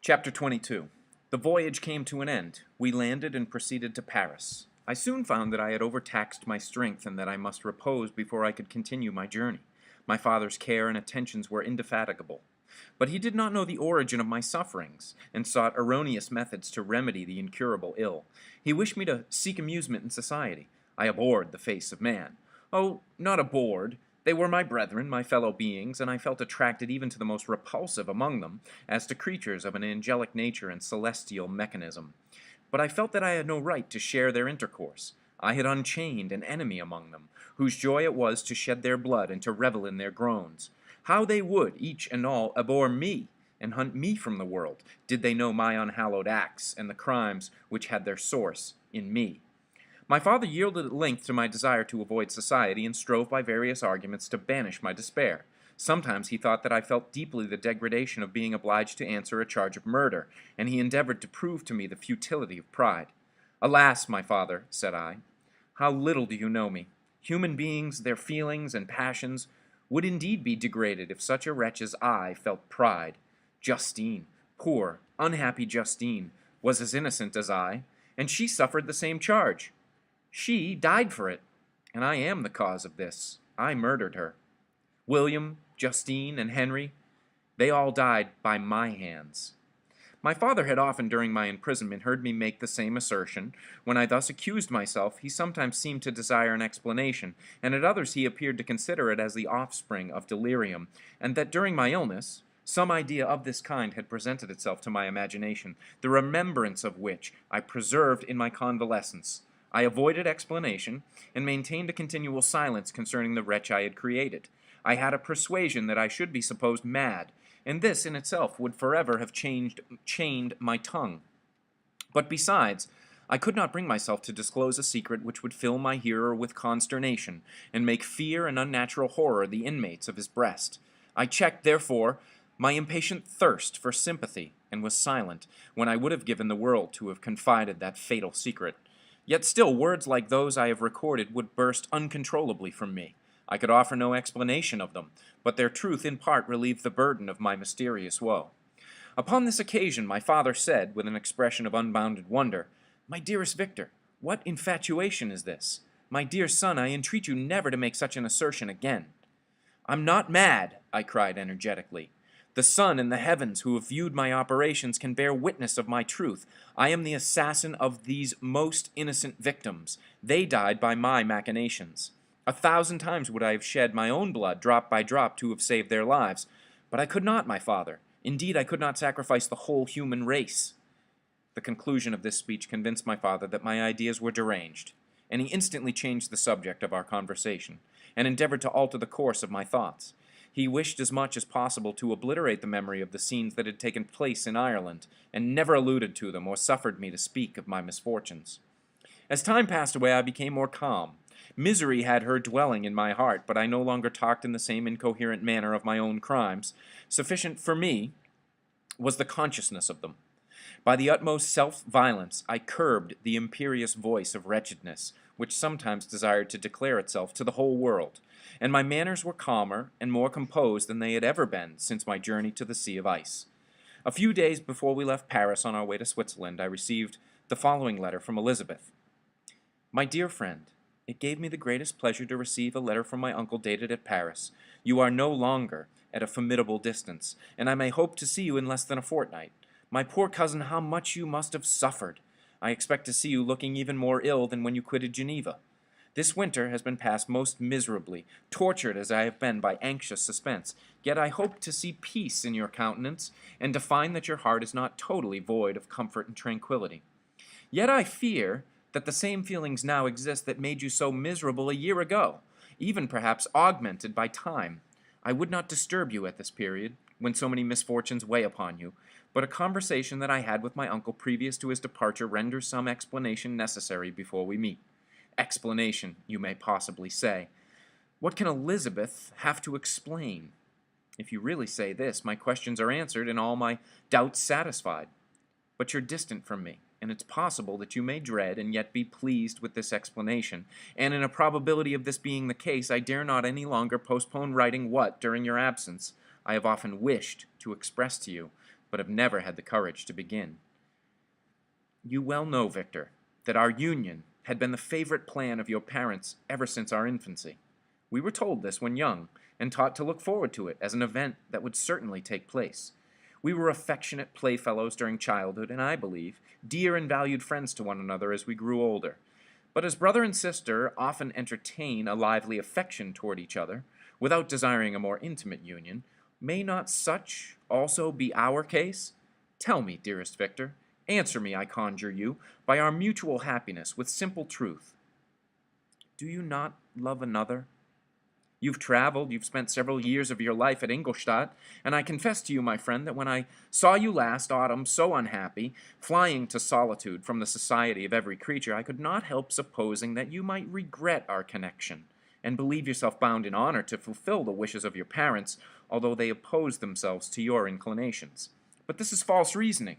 Chapter 22. The voyage came to an end. We landed and proceeded to Paris. I soon found that I had overtaxed my strength and that I must repose before I could continue my journey. My father's care and attentions were indefatigable. But he did not know the origin of my sufferings, and sought erroneous methods to remedy the incurable ill. He wished me to seek amusement in society. I abhorred the face of man. Oh, not abhorred. They were my brethren, my fellow beings, and I felt attracted even to the most repulsive among them, as to creatures of an angelic nature and celestial mechanism. But I felt that I had no right to share their intercourse. I had unchained an enemy among them, whose joy it was to shed their blood and to revel in their groans. How they would, each and all, abhor me, and hunt me from the world, did they know my unhallowed acts, and the crimes which had their source in me. My father yielded at length to my desire to avoid society, and strove by various arguments to banish my despair. Sometimes he thought that I felt deeply the degradation of being obliged to answer a charge of murder, and he endeavored to prove to me the futility of pride. "Alas, my father," said I, "how little do you know me! Human beings, their feelings and passions, would indeed be degraded if such a wretch as I felt pride. Justine, poor, unhappy Justine, was as innocent as I, and she suffered the same charge. She died for it, and I am the cause of this. I murdered her. William, Justine, and Henry, they all died by my hands." My father had often during my imprisonment heard me make the same assertion. When I thus accused myself, he sometimes seemed to desire an explanation, and at others he appeared to consider it as the offspring of delirium, and that during my illness some idea of this kind had presented itself to my imagination, the remembrance of which I preserved in my convalescence. I avoided explanation, and maintained a continual silence concerning the wretch I had created. I had a persuasion that I should be supposed mad, and this in itself would forever have chained my tongue. But besides, I could not bring myself to disclose a secret which would fill my hearer with consternation, and make fear and unnatural horror the inmates of his breast. I checked, therefore, my impatient thirst for sympathy, and was silent, when I would have given the world to have confided that fatal secret. Yet still words like those I have recorded would burst uncontrollably from me. I could offer no explanation of them, but their truth in part relieved the burden of my mysterious woe. Upon this occasion my father said, with an expression of unbounded wonder, "My dearest Victor, what infatuation is this? My dear son, I entreat you never to make such an assertion again." "I'm not mad," I cried energetically. "The sun and the heavens who have viewed my operations can bear witness of my truth. I am the assassin of these most innocent victims. They died by my machinations. 1,000 times would I have shed my own blood, drop by drop, to have saved their lives. But I could not, my father. Indeed, I could not sacrifice the whole human race." The conclusion of this speech convinced my father that my ideas were deranged, and he instantly changed the subject of our conversation, and endeavored to alter the course of my thoughts. He wished as much as possible to obliterate the memory of the scenes that had taken place in Ireland, and never alluded to them or suffered me to speak of my misfortunes. As time passed away, I became more calm. Misery had her dwelling in my heart, but I no longer talked in the same incoherent manner of my own crimes. Sufficient for me was the consciousness of them. By the utmost self-violence I curbed the imperious voice of wretchedness, which sometimes desired to declare itself to the whole world, and my manners were calmer and more composed than they had ever been since my journey to the Sea of Ice. A few days before we left Paris on our way to Switzerland, I received the following letter from Elizabeth. "My dear friend, it gave me the greatest pleasure to receive a letter from my uncle dated at Paris. You are no longer at a formidable distance, and I may hope to see you in less than a fortnight. My poor cousin, how much you must have suffered! I expect to see you looking even more ill than when you quitted Geneva. This winter has been passed most miserably, tortured as I have been by anxious suspense, yet I hope to see peace in your countenance, and to find that your heart is not totally void of comfort and tranquillity. Yet I fear that the same feelings now exist that made you so miserable a year ago, even perhaps augmented by time. I would not disturb you at this period, when so many misfortunes weigh upon you, but a conversation that I had with my uncle previous to his departure renders some explanation necessary before we meet. Explanation, you may possibly say. What can Elizabeth have to explain? If you really say this, my questions are answered and all my doubts satisfied. But you're distant from me, and it's possible that you may dread and yet be pleased with this explanation, and in a probability of this being the case, I dare not any longer postpone writing what, during your absence, I have often wished to express to you, but have never had the courage to begin. You well know, Victor, that our union had been the favorite plan of your parents ever since our infancy. We were told this when young, and taught to look forward to it as an event that would certainly take place. We were affectionate playfellows during childhood, and I believe, dear and valued friends to one another as we grew older. But as brother and sister often entertain a lively affection toward each other, without desiring a more intimate union, may not such also be our case? Tell me, dearest Victor, answer me, I conjure you, by our mutual happiness, with simple truth. Do you not love another? You've traveled, you've spent several years of your life at Ingolstadt, and I confess to you, my friend, that when I saw you last autumn so unhappy, flying to solitude from the society of every creature, I could not help supposing that you might regret our connection, and believe yourself bound in honor to fulfill the wishes of your parents, although they oppose themselves to your inclinations. But this is false reasoning.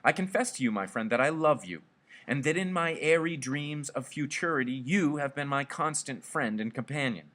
I confess to you, my friend, that I love you, and that in my airy dreams of futurity you have been my constant friend and companion.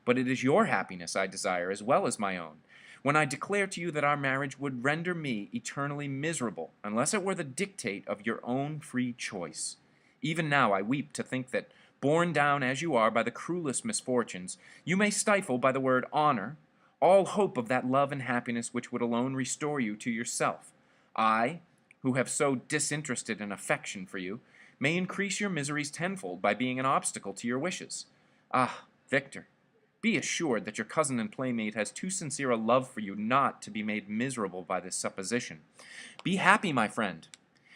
But it is your happiness I desire as well as my own, when I declare to you that our marriage would render me eternally miserable, unless it were the dictate of your own free choice. Even now I weep to think that, borne down as you are by the cruelest misfortunes, you may stifle by the word honor all hope of that love and happiness which would alone restore you to yourself. I, who have so disinterested an affection for you, may increase your miseries tenfold by being an obstacle to your wishes. Ah, Victor, be assured that your cousin and playmate has too sincere a love for you not to be made miserable by this supposition. Be happy, my friend,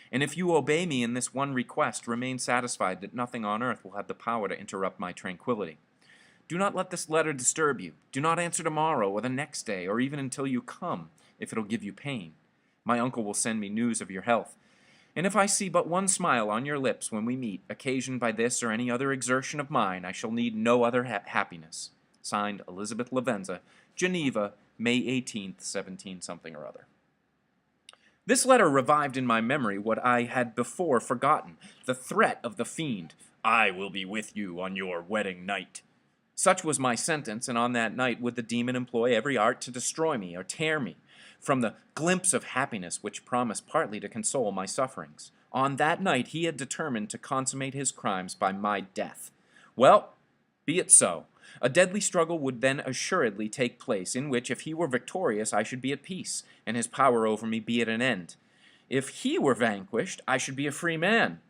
and if you obey me in this one request, remain satisfied that nothing on earth will have the power to interrupt my tranquillity. Do not let this letter disturb you. Do not answer tomorrow or the next day, or even until you come, if it'll give you pain. My uncle will send me news of your health, and if I see but one smile on your lips when we meet, occasioned by this or any other exertion of mine, I shall need no other happiness. Signed, Elizabeth Lavenza, Geneva, May 18th, 17-something or other. This letter revived in my memory what I had before forgotten, the threat of the fiend, "I will be with you on your wedding night." Such was my sentence, and on that night would the demon employ every art to destroy me or tear me from the glimpse of happiness which promised partly to console my sufferings. On that night he had determined to consummate his crimes by my death. Well, be it so. A deadly struggle would then assuredly take place, in which, if he were victorious, I should be at peace, and his power over me be at an end. If he were vanquished, I should be a free man.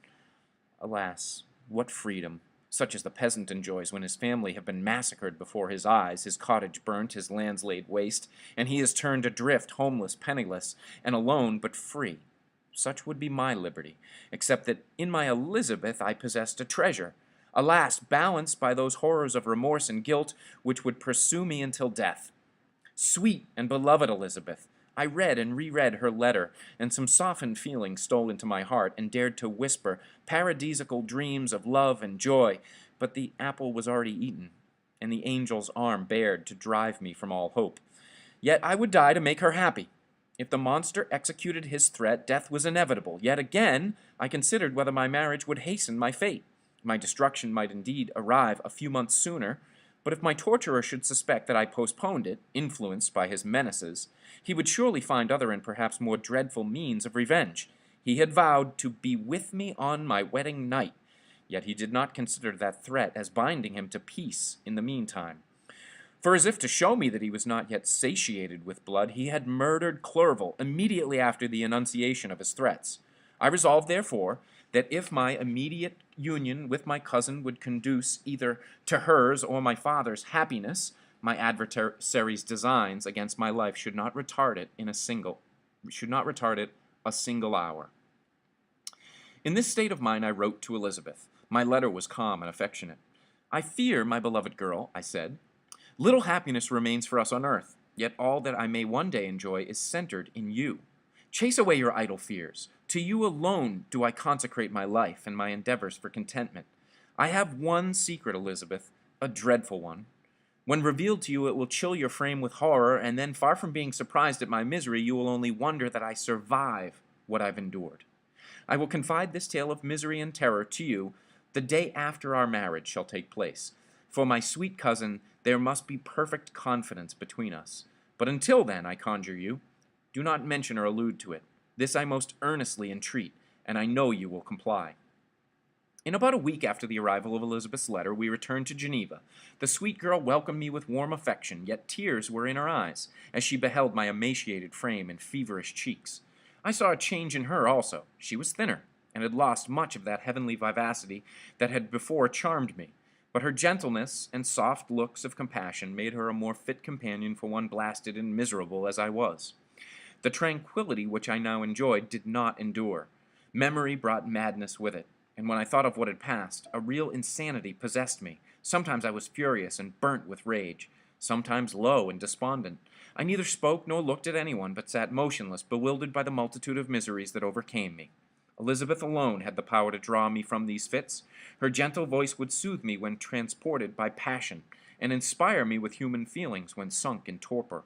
Alas, what freedom, such as the peasant enjoys when his family have been massacred before his eyes, his cottage burnt, his lands laid waste, and he is turned adrift, homeless, penniless, and alone but free. Such would be my liberty, except that in my Elizabeth I possessed a treasure, alas, balanced by those horrors of remorse and guilt which would pursue me until death. Sweet and beloved Elizabeth, I read and reread her letter, and some softened feeling stole into my heart, and dared to whisper paradisiacal dreams of love and joy, but the apple was already eaten, and the angel's arm bared to drive me from all hope. Yet I would die to make her happy. If the monster executed his threat, death was inevitable. Yet again I considered whether my marriage would hasten my fate. My destruction might indeed arrive a few months sooner, but if my torturer should suspect that I postponed it, influenced by his menaces, he would surely find other and perhaps more dreadful means of revenge. He had vowed to be with me on my wedding night, yet he did not consider that threat as binding him to peace in the meantime. For as if to show me that he was not yet satiated with blood, he had murdered Clerval immediately after the enunciation of his threats. I resolved, therefore, that if my immediate union with my cousin would conduce either to hers or my father's happiness, my adversary's designs against my life should not retard it a single hour. In this state of mind I wrote to Elizabeth. My letter was calm and affectionate. "I fear, my beloved girl," I said, "little happiness remains for us on earth, yet all that I may one day enjoy is centered in you. Chase away your idle fears. To you alone do I consecrate my life and my endeavors for contentment. I have one secret, Elizabeth, a dreadful one. When revealed to you, it will chill your frame with horror, and then, far from being surprised at my misery, you will only wonder that I survive what I've endured. I will confide this tale of misery and terror to you the day after our marriage shall take place. For my sweet cousin, there must be perfect confidence between us. But until then, I conjure you, Do not mention or allude to it. This I most earnestly entreat, and I know you will comply." In about a week after the arrival of Elizabeth's letter, we returned to Geneva. The sweet girl welcomed me with warm affection, yet tears were in her eyes, as she beheld my emaciated frame and feverish cheeks. I saw a change in her also. She was thinner, and had lost much of that heavenly vivacity that had before charmed me. But her gentleness and soft looks of compassion made her a more fit companion for one blasted and miserable as I was. The tranquillity which I now enjoyed did not endure. Memory brought madness with it, and when I thought of what had passed, a real insanity possessed me. Sometimes I was furious and burnt with rage, sometimes low and despondent. I neither spoke nor looked at anyone, but sat motionless, bewildered by the multitude of miseries that overcame me. Elizabeth alone had the power to draw me from these fits. Her gentle voice would soothe me when transported by passion, and inspire me with human feelings when sunk in torpor.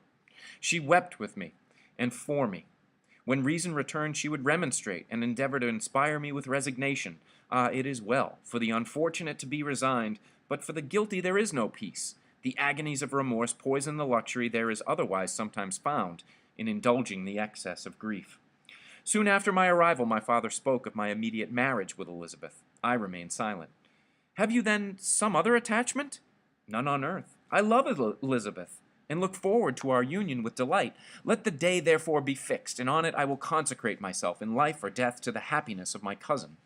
She wept with me, and for me. When reason returned, she would remonstrate, and endeavor to inspire me with resignation. Ah, it is well for the unfortunate to be resigned, but for the guilty there is no peace. The agonies of remorse poison the luxury there is otherwise sometimes found in indulging the excess of grief. Soon after my arrival, my father spoke of my immediate marriage with Elizabeth. I remained silent. "Have you, then, some other attachment?" "None on earth. I love Elizabeth, and look forward to our union with delight. Let the day, therefore, be fixed, and on it I will consecrate myself, in life or death, to the happiness of my cousin."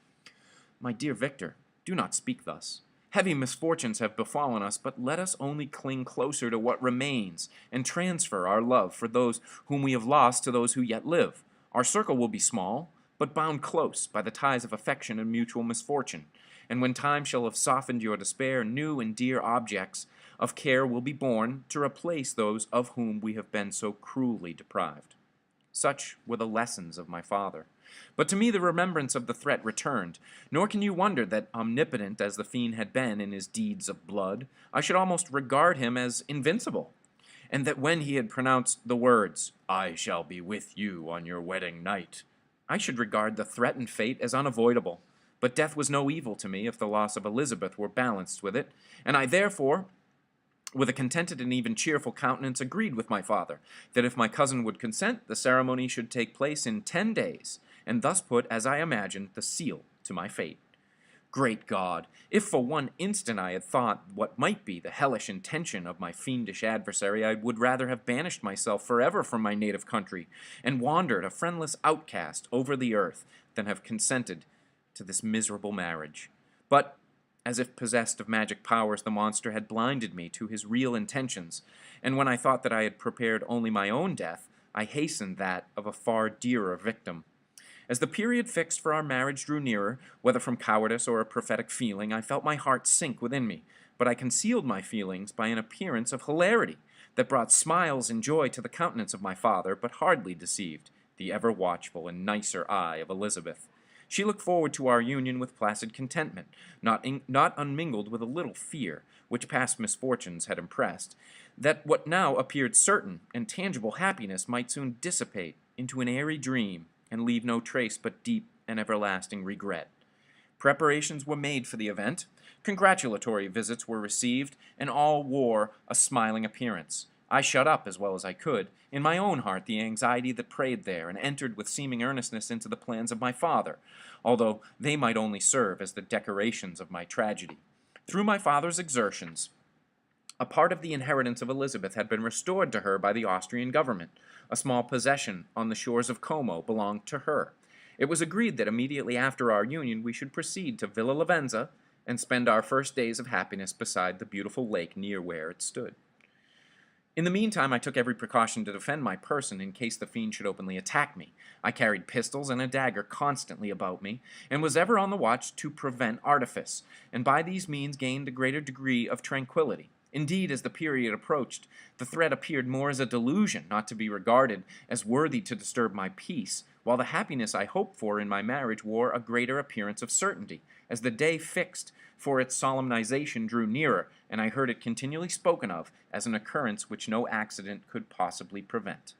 "My dear Victor, do not speak thus. Heavy misfortunes have befallen us, but let us only cling closer to what remains, and transfer our love for those whom we have lost to those who yet live. Our circle will be small, but bound close by the ties of affection and mutual misfortune, and when time shall have softened your despair, new and dear objects of care will be born to replace those of whom we have been so cruelly deprived." Such were the lessons of my father. But to me the remembrance of the threat returned, nor can you wonder that, omnipotent as the fiend had been in his deeds of blood, I should almost regard him as invincible, and that when he had pronounced the words, "I shall be with you on your wedding night," I should regard the threatened fate as unavoidable. But death was no evil to me if the loss of Elizabeth were balanced with it, and I therefore, with a contented and even cheerful countenance, agreed with my father, that if my cousin would consent, the ceremony should take place in 10 days, and thus put, as I imagined, the seal to my fate. Great God! If for one instant I had thought what might be the hellish intention of my fiendish adversary, I would rather have banished myself forever from my native country, and wandered a friendless outcast over the earth, than have consented to this miserable marriage. But, as if possessed of magic powers, the monster had blinded me to his real intentions, and when I thought that I had prepared only my own death, I hastened that of a far dearer victim. As the period fixed for our marriage drew nearer, whether from cowardice or a prophetic feeling, I felt my heart sink within me, but I concealed my feelings by an appearance of hilarity that brought smiles and joy to the countenance of my father, but hardly deceived the ever-watchful and nicer eye of Elizabeth. She looked forward to our union with placid contentment, not unmingled with a little fear, which past misfortunes had impressed, that what now appeared certain and tangible happiness might soon dissipate into an airy dream, and leave no trace but deep and everlasting regret. Preparations were made for the event, congratulatory visits were received, and all wore a smiling appearance. I shut up, as well as I could, in my own heart the anxiety that preyed there, and entered with seeming earnestness into the plans of my father, although they might only serve as the decorations of my tragedy. Through my father's exertions, a part of the inheritance of Elizabeth had been restored to her by the Austrian government. A small possession on the shores of Como belonged to her. It was agreed that immediately after our union we should proceed to Villa Lavenza and spend our first days of happiness beside the beautiful lake near where it stood. In the meantime, I took every precaution to defend my person in case the fiend should openly attack me. I carried pistols and a dagger constantly about me, and was ever on the watch to prevent artifice, and by these means gained a greater degree of tranquillity. Indeed, as the period approached, the threat appeared more as a delusion, not to be regarded as worthy to disturb my peace, while the happiness I hoped for in my marriage wore a greater appearance of certainty, as the day fixed for its solemnization drew nearer, and I heard it continually spoken of as an occurrence which no accident could possibly prevent.